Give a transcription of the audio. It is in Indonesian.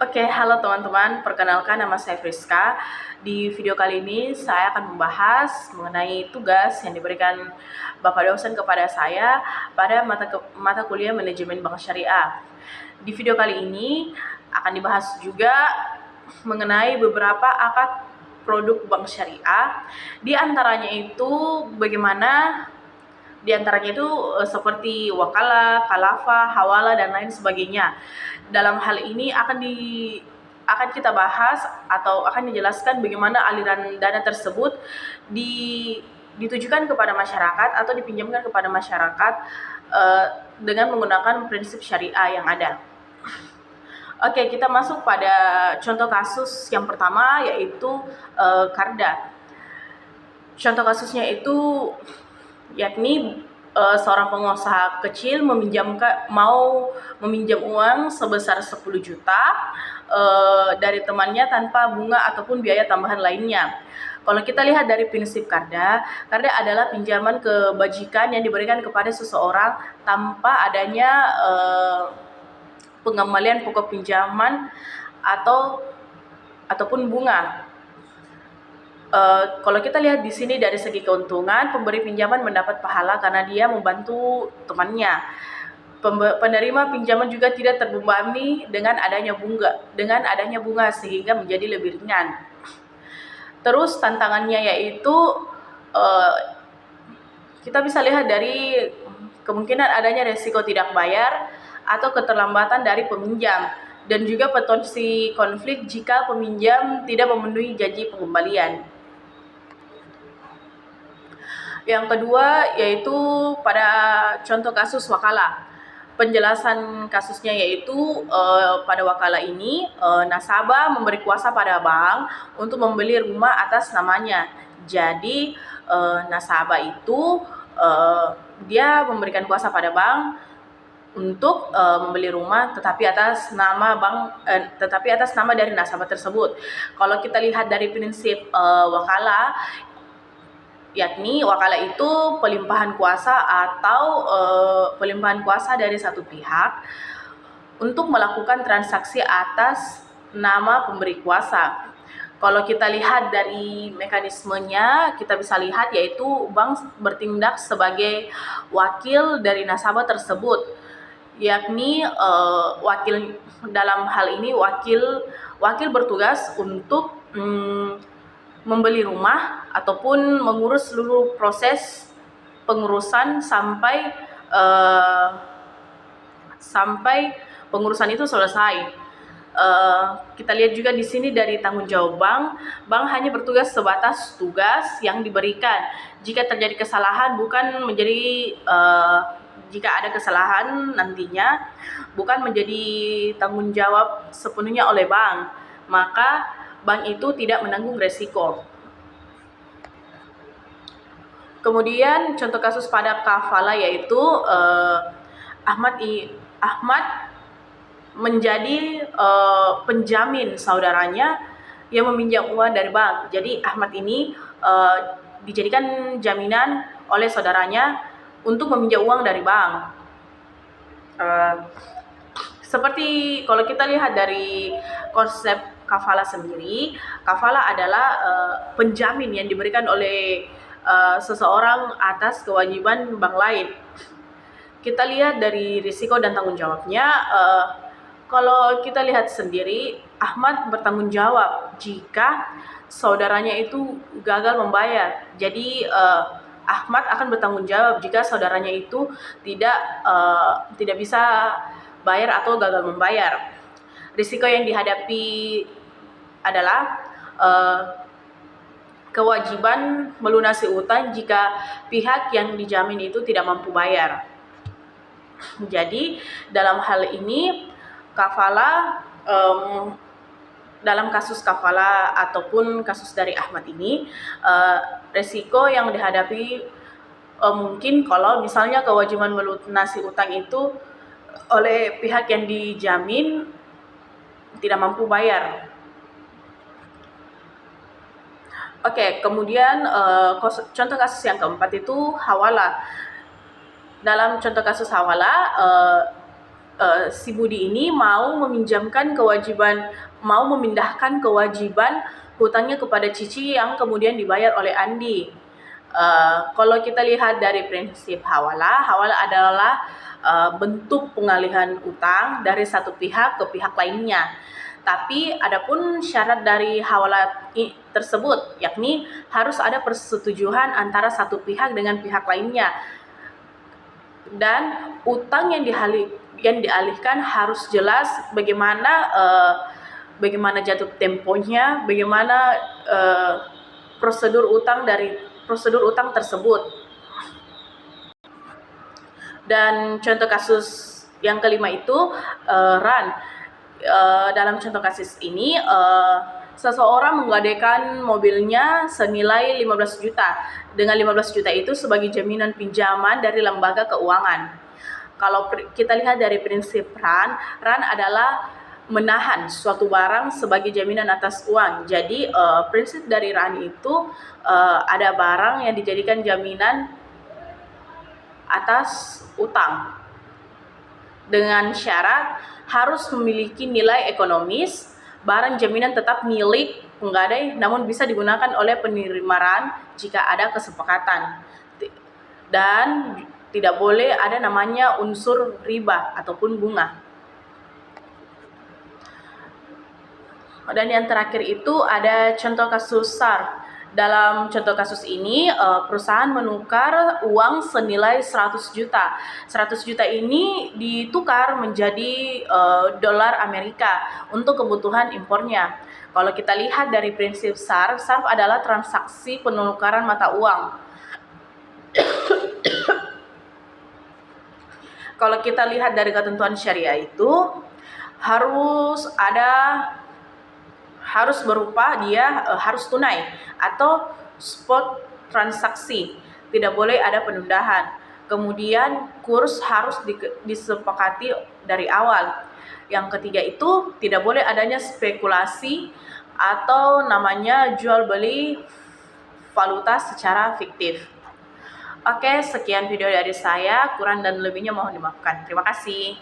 Oke, halo teman-teman. Perkenalkan, nama saya Friska. Di video kali ini saya akan membahas mengenai tugas yang diberikan Bapak dosen kepada saya pada mata kuliah Manajemen Bank Syariah. Di video kali ini akan dibahas juga mengenai beberapa akad produk bank syariah. Di antaranya itu seperti wakalah, khalafah, hawala, dan lain sebagainya. Dalam hal ini akan kita bahas atau akan dijelaskan bagaimana aliran dana tersebut ditujukan kepada masyarakat atau dipinjamkan kepada masyarakat dengan menggunakan prinsip syariah yang ada. Oke, kita masuk pada contoh kasus yang pertama, yaitu Karda. Contoh kasusnya itu yakni seorang pengusaha kecil mau meminjam uang sebesar 10 juta dari temannya tanpa bunga ataupun biaya tambahan lainnya. Kalau kita lihat dari prinsip Karda adalah pinjaman kebajikan yang diberikan kepada seseorang tanpa adanya pengembalian pokok pinjaman ataupun bunga. Kalau kita lihat di sini dari segi keuntungan, pemberi pinjaman mendapat pahala karena dia membantu temannya. Penerima pinjaman juga tidak terbebani dengan adanya bunga sehingga menjadi lebih ringan. Terus tantangannya yaitu kita bisa lihat dari kemungkinan adanya resiko tidak bayar atau keterlambatan dari peminjam, dan juga potensi konflik jika peminjam tidak memenuhi janji pengembalian. Yang kedua yaitu pada contoh kasus wakalah. Penjelasan kasusnya yaitu pada wakalah ini nasabah memberi kuasa pada bank untuk membeli rumah atas namanya. Jadi nasabah itu dia memberikan kuasa pada bank untuk membeli rumah tetapi atas nama dari nasabah tersebut. Kalau kita lihat dari prinsip wakalah, yakni wakalah itu pelimpahan kuasa atau pelimpahan kuasa dari satu pihak untuk melakukan transaksi atas nama pemberi kuasa. Kalau kita lihat dari mekanismenya, kita bisa lihat yaitu bank bertindak sebagai wakil dari nasabah tersebut, yakni wakil dalam hal ini wakil bertugas untuk membeli rumah ataupun mengurus seluruh proses pengurusan sampai pengurusan itu selesai. Kita lihat juga di sini dari tanggung jawab bank hanya bertugas sebatas tugas yang diberikan. Jika terjadi kesalahan jika ada kesalahan nantinya bukan menjadi tanggung jawab sepenuhnya oleh bank, maka bank itu tidak menanggung resiko. Kemudian contoh kasus pada kafalah yaitu Ahmad menjadi penjamin saudaranya yang meminjam uang dari bank. Jadi Ahmad ini dijadikan jaminan oleh saudaranya untuk meminjam uang dari bank. Seperti kalau kita lihat dari konsep kafalah sendiri, kafalah adalah penjamin yang diberikan oleh seseorang atas kewajiban bank lain. Kita lihat dari risiko dan tanggung jawabnya. Kalau kita lihat sendiri, Ahmad bertanggung jawab jika saudaranya itu gagal membayar. Jadi Ahmad akan bertanggung jawab jika saudaranya itu tidak bisa bayar atau gagal membayar. Risiko yang dihadapi adalah kewajiban melunasi utang jika pihak yang dijamin itu tidak mampu bayar. Jadi dalam hal ini kafalah, dalam kasus kafalah ataupun kasus dari Ahmad ini, resiko yang dihadapi mungkin kalau misalnya kewajiban melunasi utang itu oleh pihak yang dijamin tidak mampu bayar. Oke, kemudian contoh kasus yang keempat itu hawala. Dalam contoh kasus hawala, si Budi ini mau memindahkan kewajiban hutangnya kepada Cici yang kemudian dibayar oleh Andi. Kalau kita lihat dari prinsip hawalah adalah bentuk pengalihan utang dari satu pihak ke pihak lainnya. Tapi adapun syarat dari hawalah tersebut, yakni harus ada persetujuan antara satu pihak dengan pihak lainnya, dan utang yang dialihkan harus jelas bagaimana jatuh temponya, bagaimana prosedur utang tersebut. Dan contoh kasus yang kelima itu Ran. Dalam contoh kasus ini, seseorang menggadaikan mobilnya senilai 15 juta. Dengan 15 juta itu sebagai jaminan pinjaman dari lembaga keuangan. Kalau kita lihat dari prinsip RAN adalah menahan suatu barang sebagai jaminan atas uang. Jadi prinsip dari RAN itu ada barang yang dijadikan jaminan atas utang dengan syarat harus memiliki nilai ekonomis. Barang jaminan tetap milik penggadai namun bisa digunakan oleh penerima RAN jika ada kesepakatan, dan tidak boleh ada namanya unsur riba ataupun bunga. Dan yang terakhir itu ada contoh kasus SAR. Dalam contoh kasus ini, perusahaan menukar uang senilai 100 juta. 100 juta ini ditukar menjadi dolar Amerika untuk kebutuhan impornya. Kalau kita lihat dari prinsip SAR adalah transaksi penukaran mata uang. Kalau kita lihat dari ketentuan syariah itu harus berupa harus tunai atau spot transaksi, tidak boleh ada penundaan. Kemudian kurs harus disepakati dari awal. Yang ketiga itu tidak boleh adanya spekulasi atau namanya jual beli valuta secara fiktif. Oke, sekian video dari saya, kurang dan lebihnya mohon dimaafkan. Terima kasih.